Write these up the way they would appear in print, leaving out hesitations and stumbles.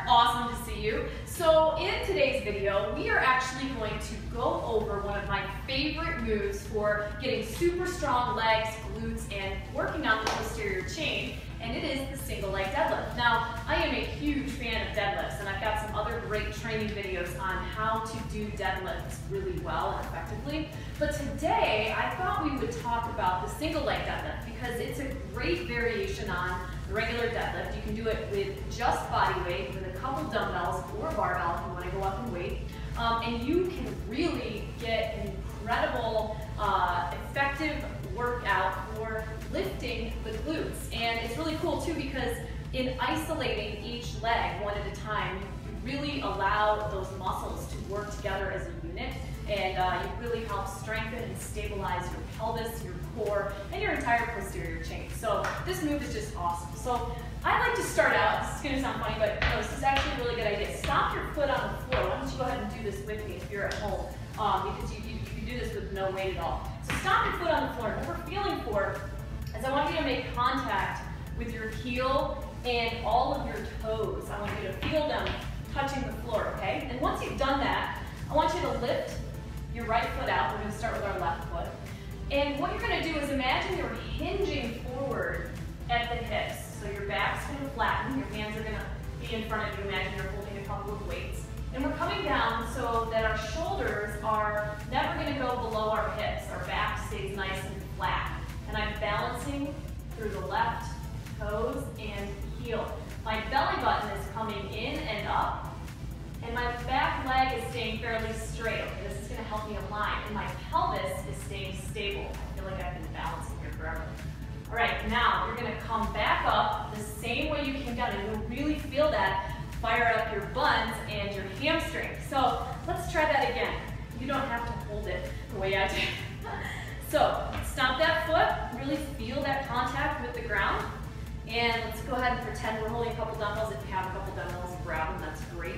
Awesome to see you. So in today's video, we are actually going to go over one of my favorite moves for getting super strong legs, glutes, and working on the posterior chain, and it is the single leg deadlift. Now, I am a huge fan of deadlifts, and I've got some other great training videos on how to do deadlifts really well and effectively. But today, I thought we would talk about the single leg deadlift because it's a great variation on the regular deadlift. You can do it with just body weight, with a couple dumbbells or a barbell if you want to go up in weight. And you can really get an incredible, effective workout for lifting the glutes. And it's really cool too because in isolating each leg one at a time, you really allow those muscles to work together as a unit, and you really help strengthen and stabilize your pelvis, your core, and your entire posterior chain. So this move is just awesome. So I like to start out, this is going to sound funny, but no, this is actually a really good idea. Stomp your foot on the floor. Why don't you go ahead and do this with me if you're at home, because you can do this with no weight at all. So stomp your foot on the floor. What we're feeling for is I want you to make contact with your heel and all of your toes. I want you to feel them touching the floor, okay? And once you've done that, I want you to lift your right foot out. We're going to start with our left foot. And what you're going to do is imagine you're hinging forward at the hips. So your back's going to flatten, your hands are going to be in front of you. Imagine you're holding a couple of weights. And we're coming down so that our shoulders are never going to go below our hips. Our back stays nice and flat. And I'm balancing through the left toes and heel. My belly button is coming in and up. And my back leg is staying fairly straight. Okay, this is going to help me align. And my pelvis is staying stable. I feel like I've been balancing here forever. All right, now you're going to come back up the same way you came down. And you'll really feel that fire up your buns and your hamstrings. So let's try that again. You don't have to hold it the way I did. So stomp that foot. Really feel that contact with the ground. And let's go ahead and pretend we're holding a couple dumbbells. If you have a couple dumbbells, grab them. That's great.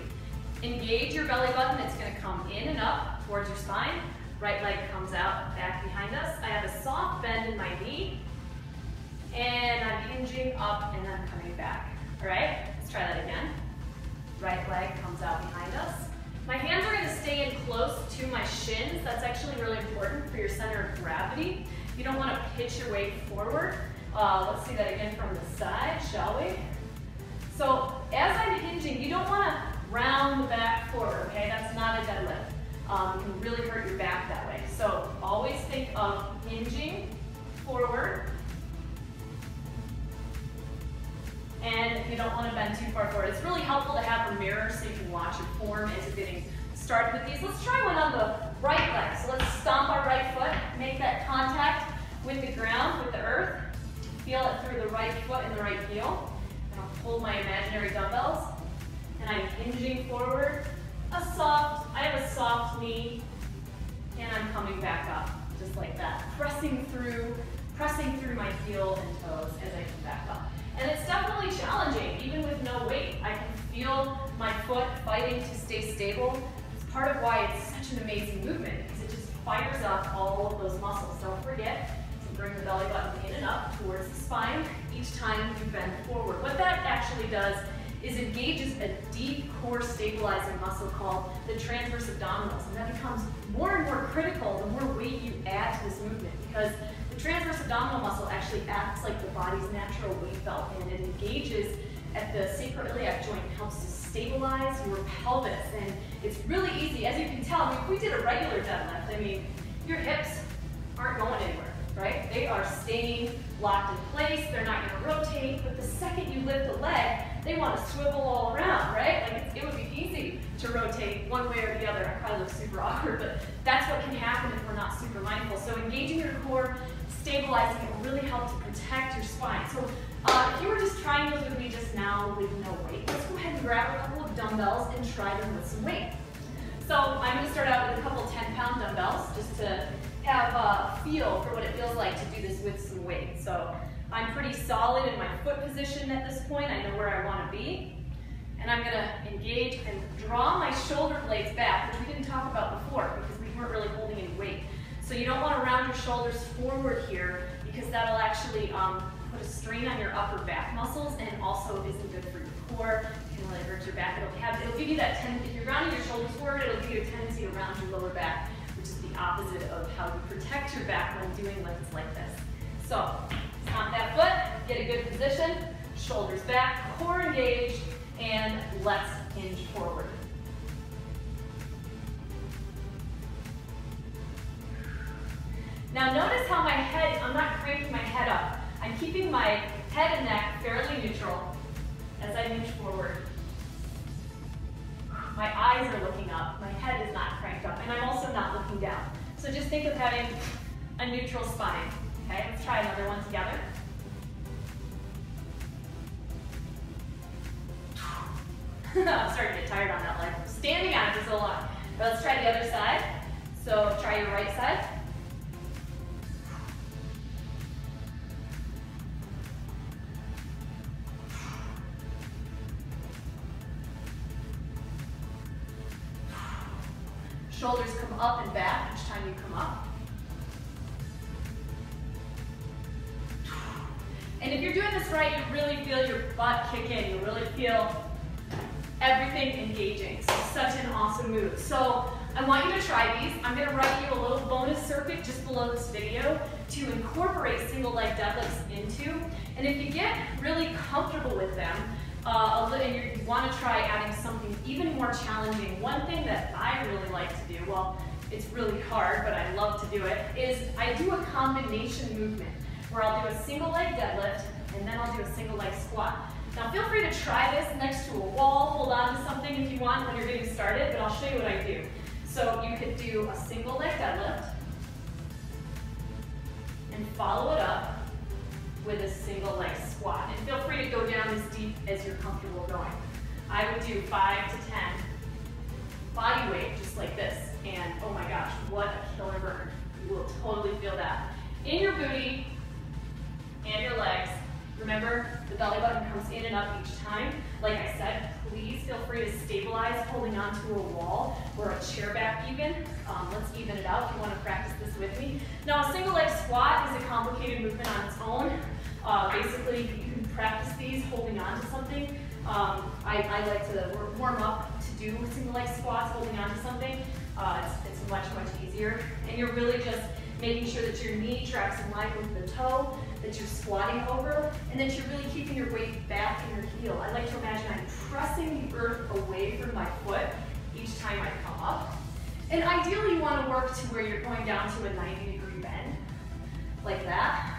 Engage your belly button. It's going to come in and up towards your spine. Right leg comes out back behind us. I have a soft bend in my knee. And I'm hinging up and then coming back. All right, let's try that again. Right leg comes out behind us. My hands are going to stay in close to my shins. That's actually really important for your center of gravity. You don't want to pitch your weight forward. Let's see that again from the side, shall we? So as I'm hinging, you don't want to round the back forward, okay? That's not a deadlift. It can really hurt your back that way. So always think of hinging forward. And you don't want to bend too far forward. It's really helpful to have a mirror so you can watch your form as you're getting started with these. Let's try one on the right leg. So let's stomp our right foot, make that contact with the ground, with the earth. Feel it through the right foot and the right heel. And I'll hold my imaginary dumbbells. And I'm hinging forward. I have a soft knee. And I'm coming back up, just like that. Pressing through my heel and toes as I come back up. And it's definitely challenging, even with no weight. I can feel my foot fighting to stay stable. It's part of why it's such an amazing movement, because it just fires up all of those muscles. Don't forget to bring the belly button in and up towards the spine each time you bend forward. What that actually does is engages a deep core stabilizing muscle called the transverse abdominals. And that becomes more and more critical the more weight you add to this movement, because the transverse abdominal muscle actually acts like the body's natural weight belt, and it engages at the sacroiliac joint and helps to stabilize your pelvis. And it's really easy. As you can tell, if we did a regular deadlift, I mean, your hips aren't going anywhere, right? They are staying locked in place. They're not going to rotate. But the second you lift a leg, they want to swivel all around, right? Like it would be easy to rotate one way or the other. I probably look super awkward, but that's what can happen if we're not super mindful. So engaging your core, stabilizing it will really help to protect your spine. So if you were just trying those with me just now with no weight, let's go ahead and grab a couple of dumbbells and try them with some weight. So I'm going to start out with a couple 10-pound dumbbells just to have a feel for what it feels like to do this with some weight. So I'm pretty solid in my foot position at this point. I know where I want to be. And I'm going to engage and draw my shoulder blades back, which we didn't talk about before because we weren't really holding any weight. So you don't want to round your shoulders forward here because that'll actually put a strain on your upper back muscles and also isn't good for your core. It can really hurt your back. It'll give you that tendency, if you're rounding your shoulders forward, it'll give you a tendency to round your lower back, which is the opposite of how you protect your back when doing lifts like this. So, stomp that foot, get a good position, shoulders back, core engaged, and let's hinge forward. Now notice how my head, I'm not cranking my head up. I'm keeping my head and neck fairly neutral as I hinge forward. My eyes are looking up, my head is not cranked up, and I'm also not looking down. So just think of having a neutral spine. Okay, let's try another one together. I'm starting to get tired on that leg. I'm standing on it for so long. But let's try the other side. So try your right side. Shoulders come up and back each time you come up. And if you're doing this right, you really feel your butt kick in. You really feel everything engaging. So such an awesome move. So I want you to try these. I'm going to write you a little bonus circuit just below this video to incorporate single leg deadlifts into. And if you get really comfortable with them, and you want to try adding something even more challenging, one thing that I really like to do, well, it's really hard, but I love to do it, is I do a combination movement where I'll do a single leg deadlift and then I'll do a single leg squat. Now feel free to try this next to a wall, hold on to something if you want when you're getting started, but I'll show you what I do. So you could do a single leg deadlift and follow it up with a single leg squat. And feel free to go down as deep as you're comfortable going. I would do 5 to 10 body weight, just like this. And oh my gosh, what a killer burn. You will totally feel that. In your booty and your legs, remember the belly button comes in and up each time. Like I said, please feel free to stabilize holding onto a wall or a chair back even. Let's even it out if you want to practice this with me. Now a single leg squat is a complicated movement on its own. Basically, you can practice these holding on to something. I like to warm up to do single leg squats holding on to something. It's much, much easier. And you're really just making sure that your knee tracks in line with the toe, that you're squatting over, and that you're really keeping your weight back in your heel. I like to imagine I'm pressing the earth away from my foot each time I come up. And ideally you want to work to where you're going down to a 90-degree bend, like that.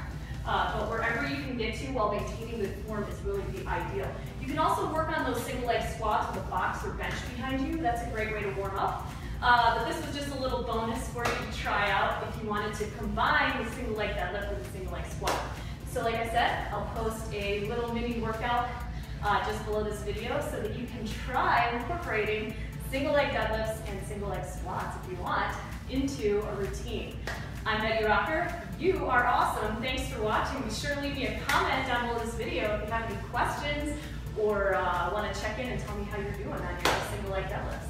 But wherever you can get to while maintaining the form is really the ideal. You can also work on those single leg squats with a box or bench behind you. That's a great way to warm up. But this was just a little bonus for you to try out if you wanted to combine the single leg deadlift with a single leg squat. So like I said, I'll post a little mini workout just below this video so that you can try incorporating single leg deadlifts and single leg squats if you want into a routine. I'm Betty Rocker. You are awesome. Thanks for watching. Be sure to leave me a comment down below this video if you have any questions or want to check in and tell me how you're doing on your single leg deadlifts.